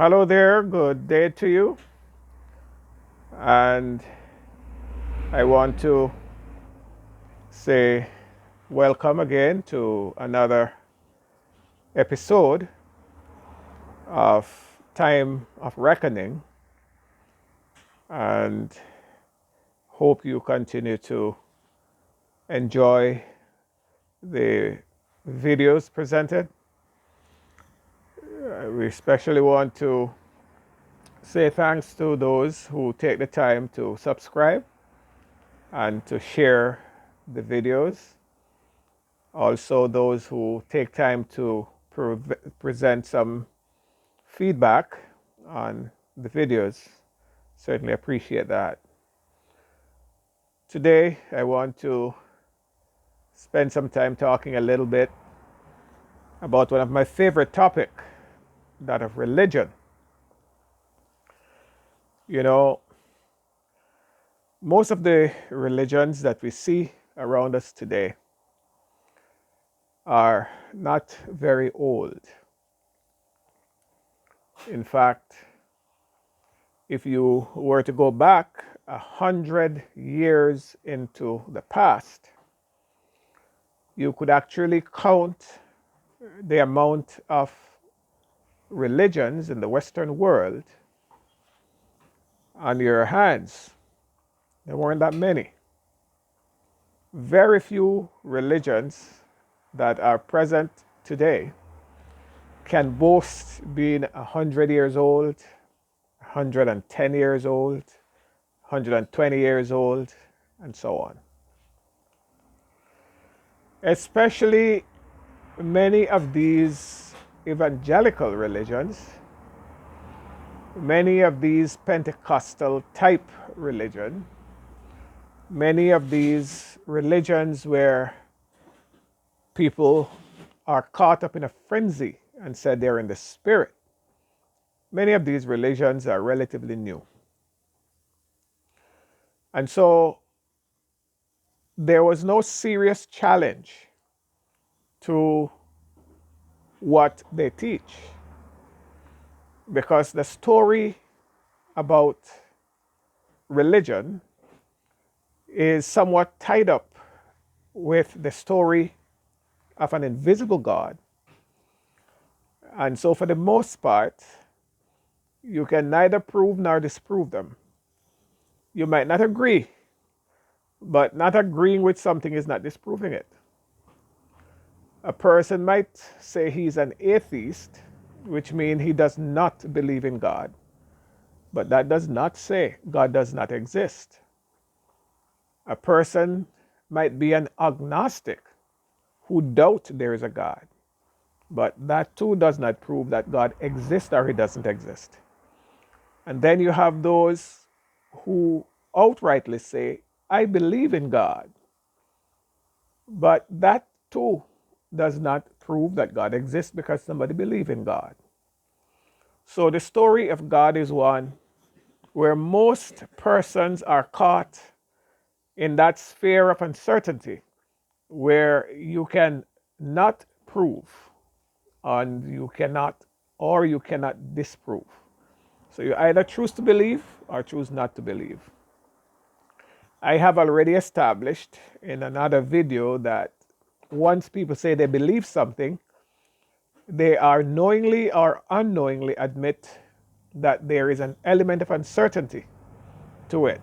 Hello there, good day to you. And I want to say welcome again to another episode of Time of Reckoning. And hope you continue to enjoy the videos presented. We especially want to say thanks to those who take the time to subscribe and to share the videos. Also, those who take time to present some feedback on the videos. Certainly appreciate that. Today, I want to spend some time talking a little bit about one of my favorite topics, that of religion. You know, most of the religions that we see around us today are not very old. In fact, if you were to go back 100 years into the past, you could actually count the amount of religions in the Western world on your hands. There weren't that many. Very few religions that are present today can boast being 100 years old, 110 years old, 120 years old, and so on. Especially many of these evangelical religions, many of these Pentecostal type religion, many of these religions where people are caught up in a frenzy and said they're in the spirit, many of these religions are relatively new. And so there was no serious challenge to what they teach, because the story about religion is somewhat tied up with the story of an invisible God. And so, for the most part, you can neither prove nor disprove them. You might not agree, but not agreeing with something is not disproving it. A person might say he's an atheist, which means he does not believe in God. But that does not say God does not exist. A person might be an agnostic who doubt there is a God. But that too does not prove that God exists or he doesn't exist. And then you have those who outrightly say, I believe in God. But that too does not prove that God exists because somebody believes in God. So the story of God is one where most persons are caught in that sphere of uncertainty where you can not prove and you cannot disprove. So you either choose to believe or choose not to believe. I have already established in another video that once people say they believe something, they are knowingly or unknowingly admit that there is an element of uncertainty to it,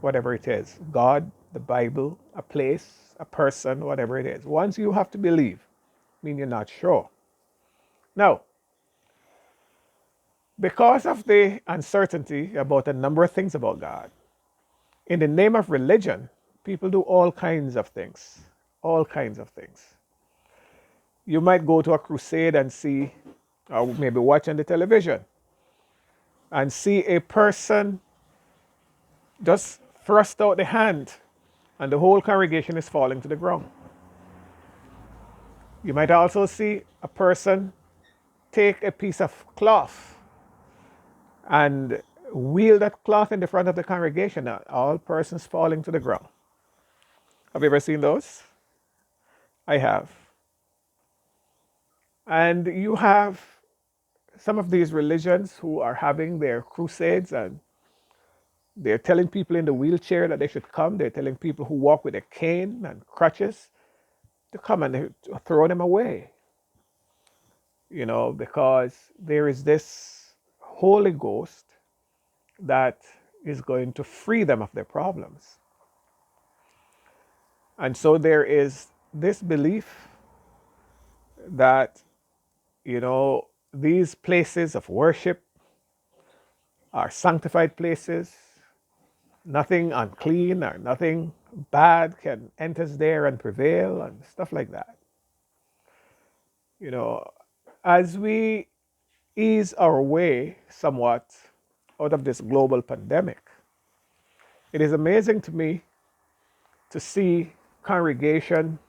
whatever it is God, the Bible, a place, a person, whatever it is. Once you have to believe, mean you're not sure. Now, because of the uncertainty about a number of things about God, in the name of religion, people do all kinds of things. All kinds of things. You might go to a crusade and see, or maybe watch on the television, and see a person just thrust out the hand and the whole congregation is falling to the ground. You might also see a person take a piece of cloth and wheel that cloth in the front of the congregation, and all persons falling to the ground. Have you ever seen those? I have. And you have some of these religions who are having their crusades, and they're telling people in the wheelchair that they should come. They're telling people who walk with a cane and crutches to come, and they throw them away, because there is this Holy Ghost that is going to free them of their problems. And so there is this belief that, these places of worship are sanctified places. Nothing unclean or nothing bad can enter there and prevail, and stuff like that. As we ease our way somewhat out of this global pandemic, it is amazing to me to see congregation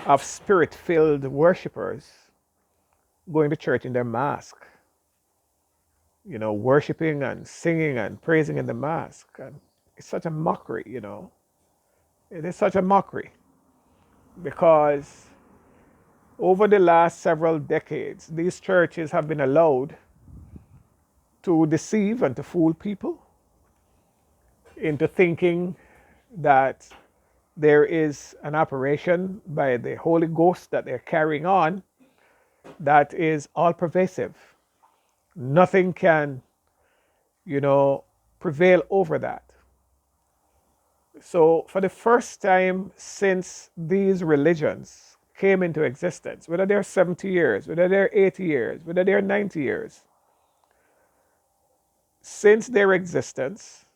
of spirit-filled worshipers going to church in their mask, worshiping and singing and praising in the mask. And it's such a mockery, It is such a mockery because over the last several decades, these churches have been allowed to deceive and to fool people into thinking that there is an operation by the Holy Ghost that they're carrying on that is all pervasive. Nothing can, prevail over that. So, for the first time since these religions came into existence, whether they're 70 years, whether they're 80 years, whether they're 90 years, since their existence,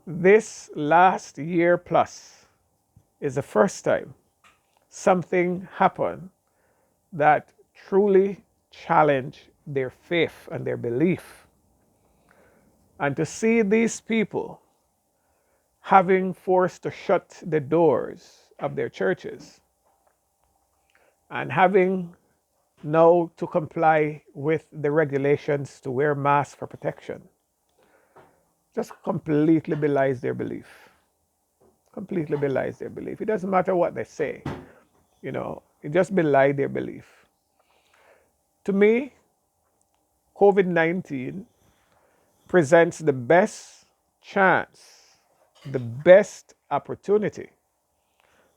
this last year plus is the first time something happened that truly challenged their faith and their belief. And to see these people having forced to shut the doors of their churches and having now to comply with the regulations to wear masks for protection just completely belies their belief. Completely belies their belief. It doesn't matter what they say, it just belies their belief. To me, COVID-19 presents the best chance, the best opportunity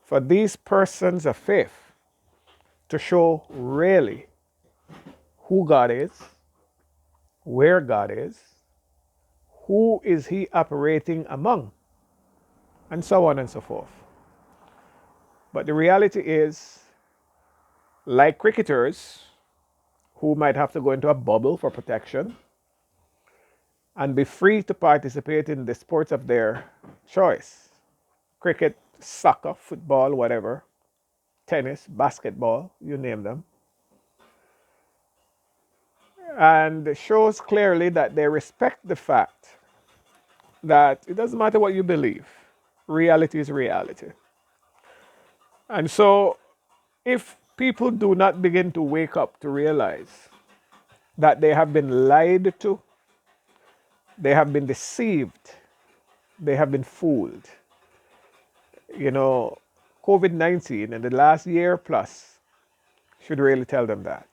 for these persons of faith to show really who God is, where God is, who is He operating among, and so on and so forth. But the reality is, like cricketers who might have to go into a bubble for protection and be free to participate in the sports of their choice, cricket, soccer, football, whatever, tennis, basketball, you name them, and shows clearly that they respect the fact that it doesn't matter what you believe, reality is reality. And so, if people do not begin to wake up to realize that they have been lied to, they have been deceived, they have been fooled, COVID-19 in the last year plus should really tell them that.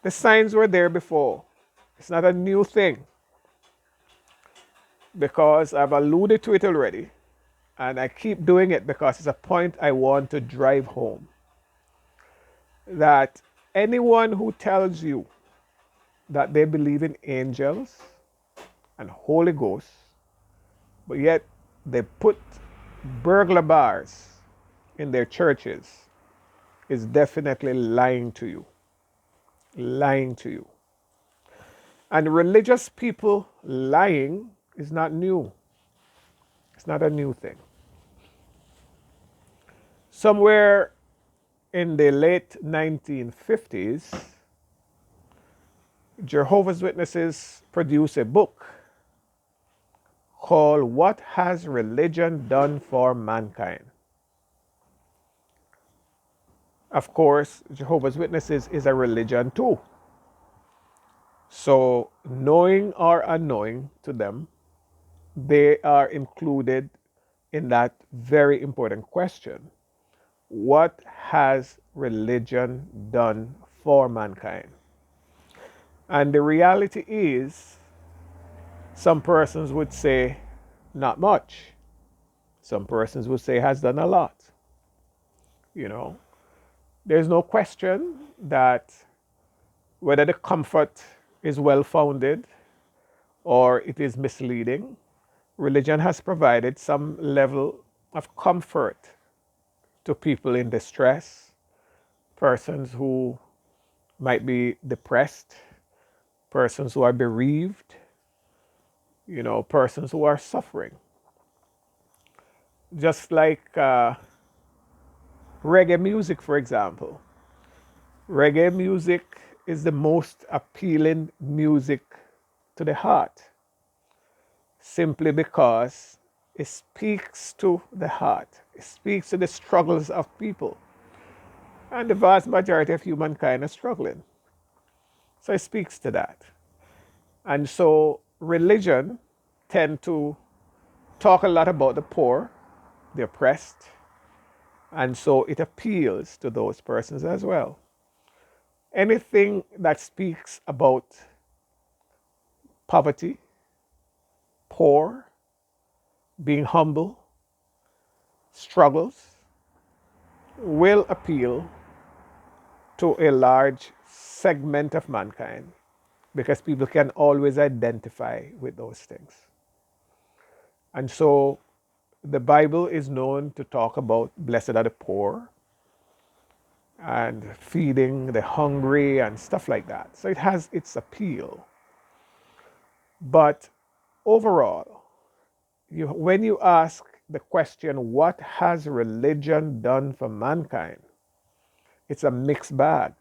The signs were there before. It's not a new thing because I've alluded to it already, and I keep doing it because it's a point I want to drive home. That anyone who tells you that they believe in angels and Holy Ghost, but yet they put burglar bars in their churches is definitely lying to you. Lying to you. And religious people lying is not new. It's not a new thing. Somewhere in the late 1950s, Jehovah's Witnesses produced a book called What Has Religion Done for Mankind? Of course, Jehovah's Witnesses is a religion too. So, knowing or unknowing to them, they are included in that very important question. What has religion done for mankind? And the reality is, some persons would say, not much. Some persons would say, has done a lot. You know, there's no question that whether the comfort is well founded or it is misleading, religion has provided some level of comfort to people in distress, persons who might be depressed, persons who are bereaved, persons who are suffering. Just like reggae music, for example. Reggae music is the most appealing music to the heart simply because it speaks to the heart. It speaks to the struggles of people. And the vast majority of humankind are struggling. So it speaks to that. And so religion tend to talk a lot about the poor, the oppressed, and so it appeals to those persons as well. Anything that speaks about poverty, poor, being humble, struggles, will appeal to a large segment of mankind because people can always identify with those things. And so the Bible is known to talk about blessed are the poor and feeding the hungry and stuff like that. So it has its appeal. But overall, when you ask the question, what has religion done for mankind? It's a mixed bag.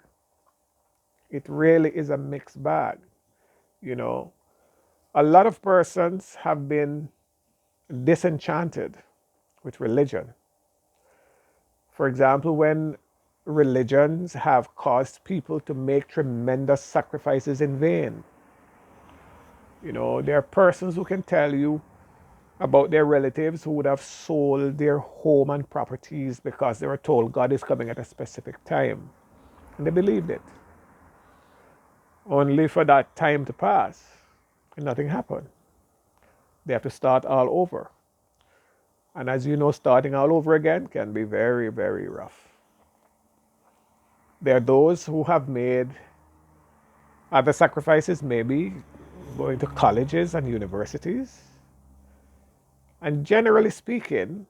It really is a mixed bag. You know, a lot of persons have been disenchanted with religion. For example, when religions have caused people to make tremendous sacrifices in vain. There are persons who can tell you about their relatives who would have sold their home and properties because they were told God is coming at a specific time. And they believed it. Only for that time to pass and nothing happened. They have to start all over. And as you know, starting all over again can be very, very rough. There are those who have made other sacrifices, maybe going to colleges and universities. And generally speaking,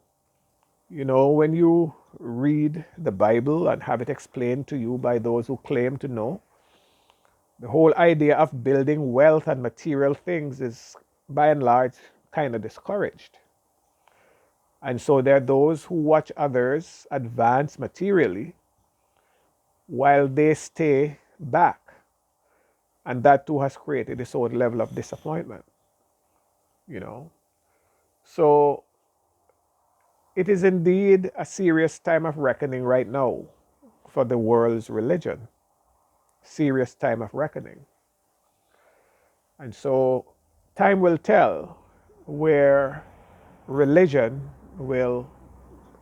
when you read the Bible and have it explained to you by those who claim to know, the whole idea of building wealth and material things is by and large kind of discouraged. And so there are those who watch others advance materially while they stay back. And that too has created this own level of disappointment. So it is indeed a serious time of reckoning right now for the world's religion. Serious time of reckoning. And so time will tell where religion will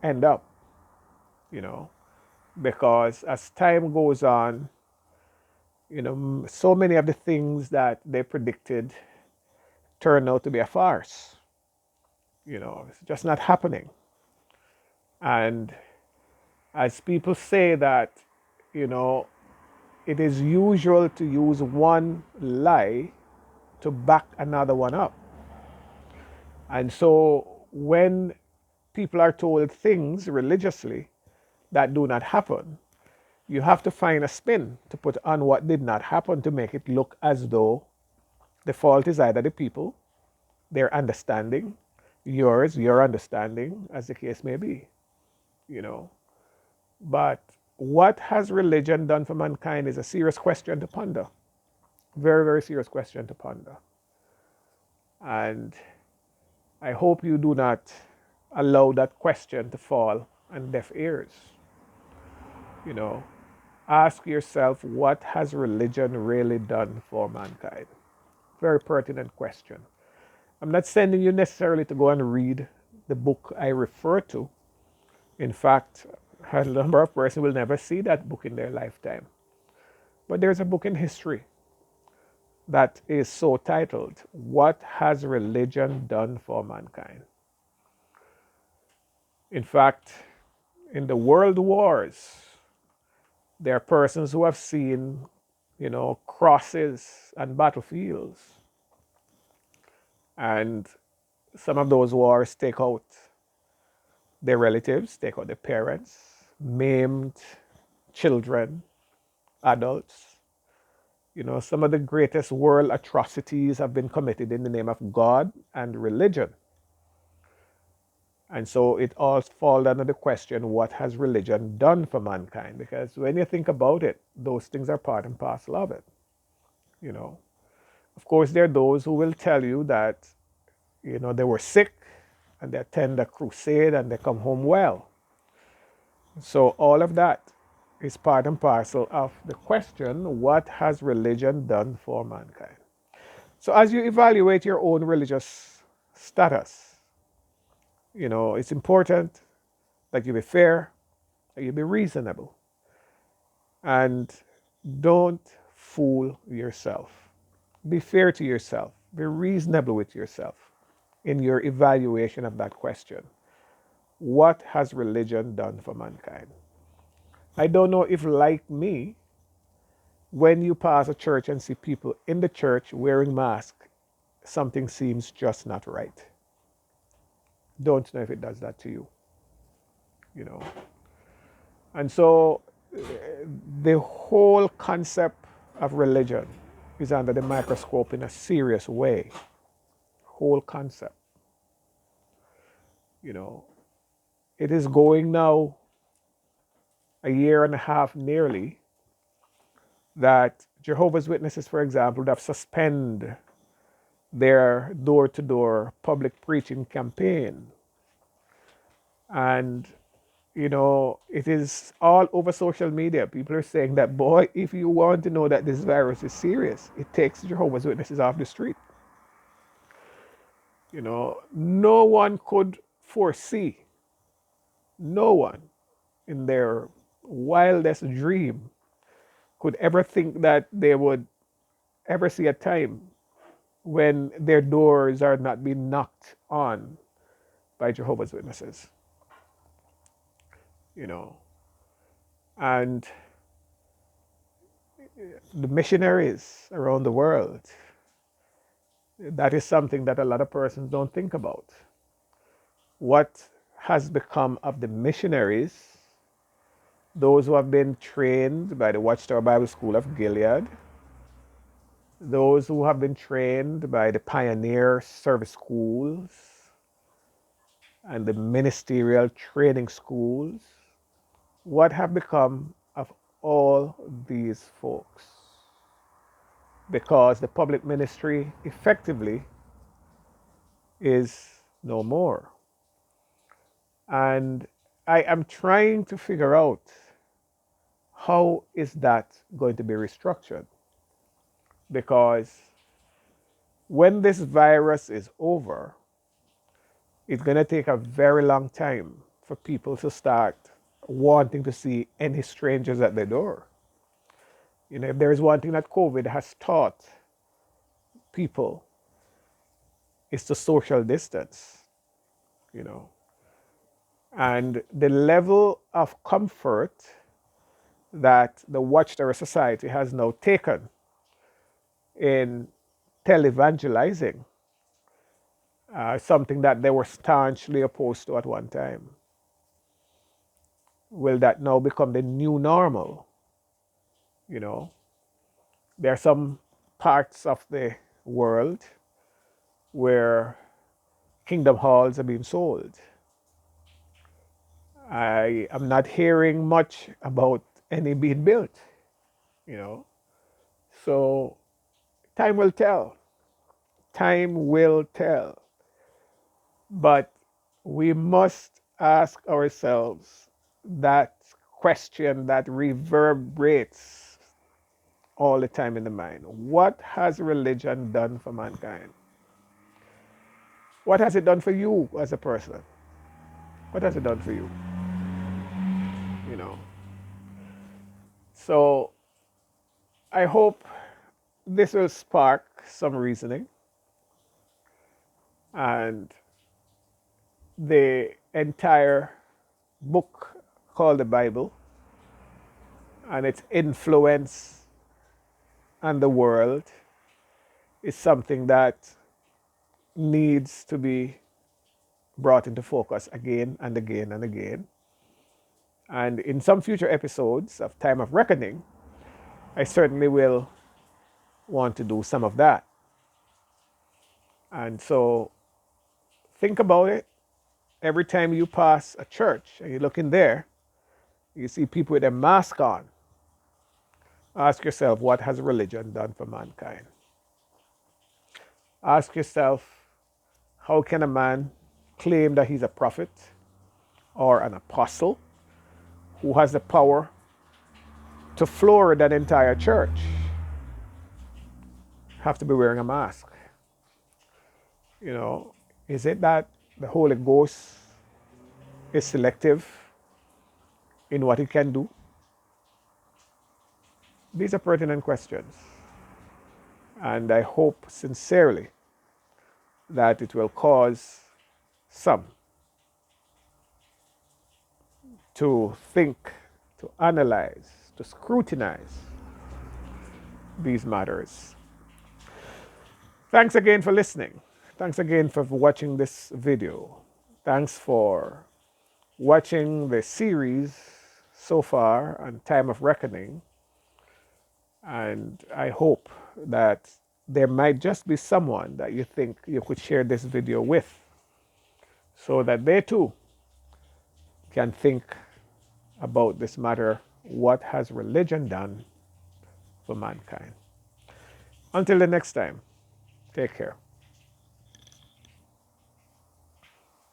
end up, because as time goes on, so many of the things that they predicted turn out to be a farce. It's just not happening. And as people say that, it is usual to use one lie to back another one up. And so when people are told things religiously that do not happen, you have to find a spin to put on what did not happen to make it look as though the fault is either the people, their understanding, your understanding, as the case may be. But what has religion done for mankind is a serious question to ponder. Very, very serious question to ponder. And I hope you do not allow that question to fall on deaf ears. Ask yourself, what has religion really done for mankind? Very pertinent question. I'm not sending you necessarily to go and read the book I refer to. In fact, a number of persons will never see that book in their lifetime. But there's a book in history that is so titled, What Has Religion Done for Mankind? In fact, in the world wars, there are persons who have seen, crosses and battlefields. And some of those wars take out their relatives, take out their parents, maimed children, adults. Some of the greatest world atrocities have been committed in the name of God and religion. And so it all falls under the question, what has religion done for mankind? Because when you think about it, those things are part and parcel of it. You know, of course, there are those who will tell you that, they were sick and they attend a crusade and they come home well. So all of that is part and parcel of the question, what has religion done for mankind? So as you evaluate your own religious status, it's important that you be fair, that you be reasonable, and don't fool yourself. Be fair to yourself. Be reasonable with yourself in your evaluation of that question. What has religion done for mankind? I don't know if, like me, when you pass a church and see people in the church wearing masks, something seems just not right. Don't know if it does that to you. You know. And so the whole concept of religion is under the microscope in a serious way. Whole concept. It is going now a year and a half nearly that Jehovah's Witnesses, for example, would have suspended their door-to-door public preaching campaign. And, it is all over social media. People are saying that, boy, if you want to know that this virus is serious, it takes Jehovah's Witnesses off the street. No one could foresee, no one in their wildest dream could ever think that they would ever see a time when their doors are not being knocked on by Jehovah's Witnesses. And the missionaries around the world, that is something that a lot of persons don't think about. What has become of the missionaries, those who have been trained by the Watchtower Bible School of Gilead, those who have been trained by the Pioneer Service Schools and the Ministerial Training Schools, what have become of all these folks? Because the public ministry effectively is no more. And I am trying to figure out, how is that going to be restructured? Because when this virus is over, it's going to take a very long time for people to start wanting to see any strangers at their door. If there is one thing that COVID has taught people, it's to social distance, And the level of comfort that the Watchtower Society has now taken in televangelizing, something that they were staunchly opposed to at one time. Will that now become the new normal? There are some parts of the world where kingdom halls are being sold. I am not hearing much about any being built, So time will tell. Time will tell. But we must ask ourselves that question that reverberates all the time in the mind. What has religion done for mankind? What has it done for you as a person? What has it done for you? So I hope this will spark some reasoning, and the entire book called the Bible and its influence on the world is something that needs to be brought into focus again and again and again. And in some future episodes of Time of Reckoning, I certainly will want to do some of that. And so think about it. Every time you pass a church and you look in there, you see people with a mask on. Ask yourself, what has religion done for mankind? Ask yourself, how can a man claim that he's a prophet or an apostle who has the power to floor that entire church have to be wearing a mask? You know, is it that the Holy Ghost is selective in what he can do? These are pertinent questions. And I hope sincerely that it will cause some to think, to analyze, to scrutinize these matters. Thanks again for listening. Thanks again for watching this video. Thanks for watching the series so far on Time of Reckoning. And I hope that there might just be someone that you think you could share this video with so that they too can think about this matter. What has religion done for mankind? Until the next time, take care.